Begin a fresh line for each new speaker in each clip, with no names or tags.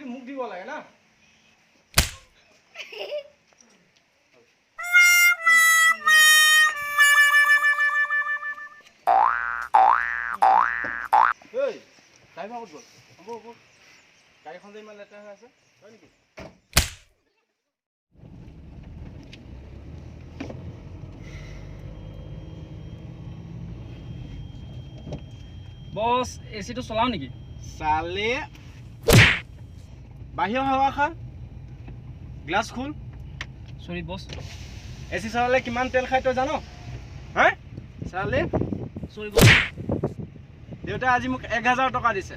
কি মুখ দিব লাগে না এই ড্ৰাইভাৰ ক'ত গ'ল হ'ব গাড়ীখন যে ইমান লেতেৰা হৈ আছে হয় নেকি
বস এসিটো চলাও নেকি
চালে বাহিৰ হাৱা খা গ্লাছ খুল
সরি বস
এচি চলালে কিমান তেল খাই তই জান হা চালে
সরি বস
দেউতাই আজি মোক 1000 টকা দিছে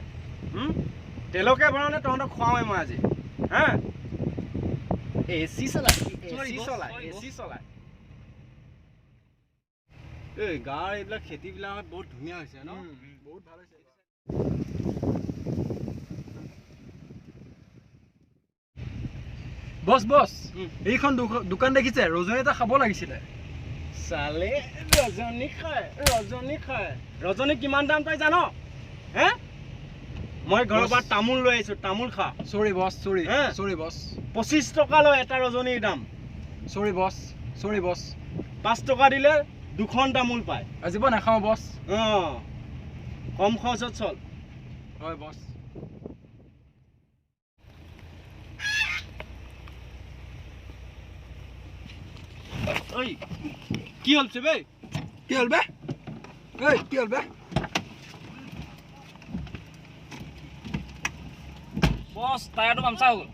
তেলকে বনাওনে তহঁতক খুৱাওৱে মই আজি হা এচি চলাই এই গাঁৱৰ এইবিলাক খেতিবিলাকত বহুত ধুনীয়া হৈছে ন বহুত ভাল হৈছে
বস বস এইখন দোকান দেখিছে ৰজনী এটা খাব লাগিছিলে
চালে ৰজনী কিমান দাম তই জান হে মই ঘৰৰ পৰা তামোল লৈ আহিছো তামোল খা
সৰি বস সৰি বস
25 টকা লয় এটা ৰজনীৰ দাম
সৰি বস
5 টকা দিলে দুখন তামোল পায়
আজিব নাখাওঁ বস
কম খৰচত চল
হয় বস
ঐ কি হ'ল বে
কি হ'ল বে
বস টায়াৰটো পামচা হৈ গ'ল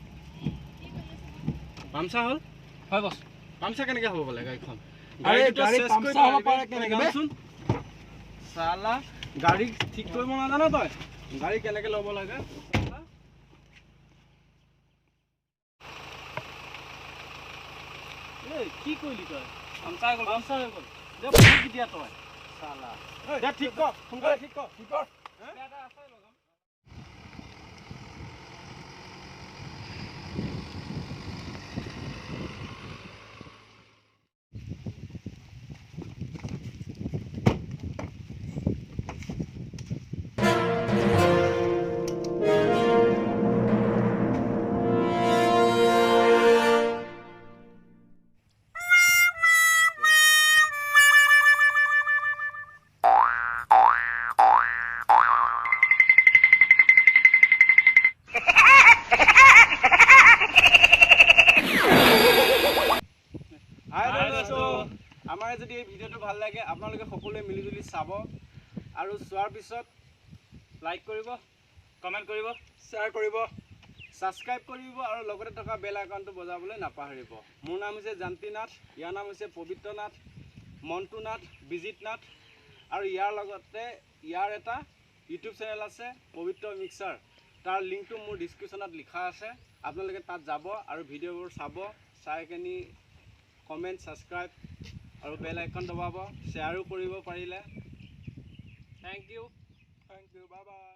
পামচা হ'ল
হয় বস
পামচা কেনেকৈ হ'ব বোলে গাড়ীখন
আৰে গাড়ী পামচা হ'ব পাৰে কেনেকৈ বে
চালা গাড়ী ঠিক কৰিব নাজানো তই গাড়ী কেনেকৈ ল'ব লাগে কি কৰিলি তই
পামচা হৈ গ'ল
পামচা হৈ গ'ল দে ফুল কেতিয়া তই চালা দে ঠিক কৰ সোনকালে ঠিক কৰ আমাৰ যদি এই ভিডিঅ'টো ভাল লাগে আপোনালোকে সকলোৱে মিলিজুলি চাব আৰু চোৱাৰ পিছত লাইক কৰিব কমেণ্ট কৰিব শ্বেয়াৰ কৰিব ছাবস্ক্ৰাইব কৰিব আৰু লগতে থকা বেল আইকনটো বজাবলৈ নাপাহৰিব মোৰ নাম হৈছে জান্তি নাথ ইয়াৰ নাম হৈছে পবিত্ৰ নাথ মন্টু নাথ বিজিত নাথ আৰু ইয়াৰ লগতে ইয়াৰ এটা ইউটিউব চেনেল আছে পবিত্ৰ মিক্সাৰ তাৰ লিংকটো মোৰ ডিছক্ৰিপশ্যনত লিখা আছে আপোনালোকে তাত যাব আৰু ভিডিঅ'বোৰ চাব চাই কিনি কমেণ্ট ছাবস্ক্ৰাইব আৰু বেল আইকন দবাব শ্বেয়াৰো কৰিব পাৰিলে থেংক ইউ বাই বাই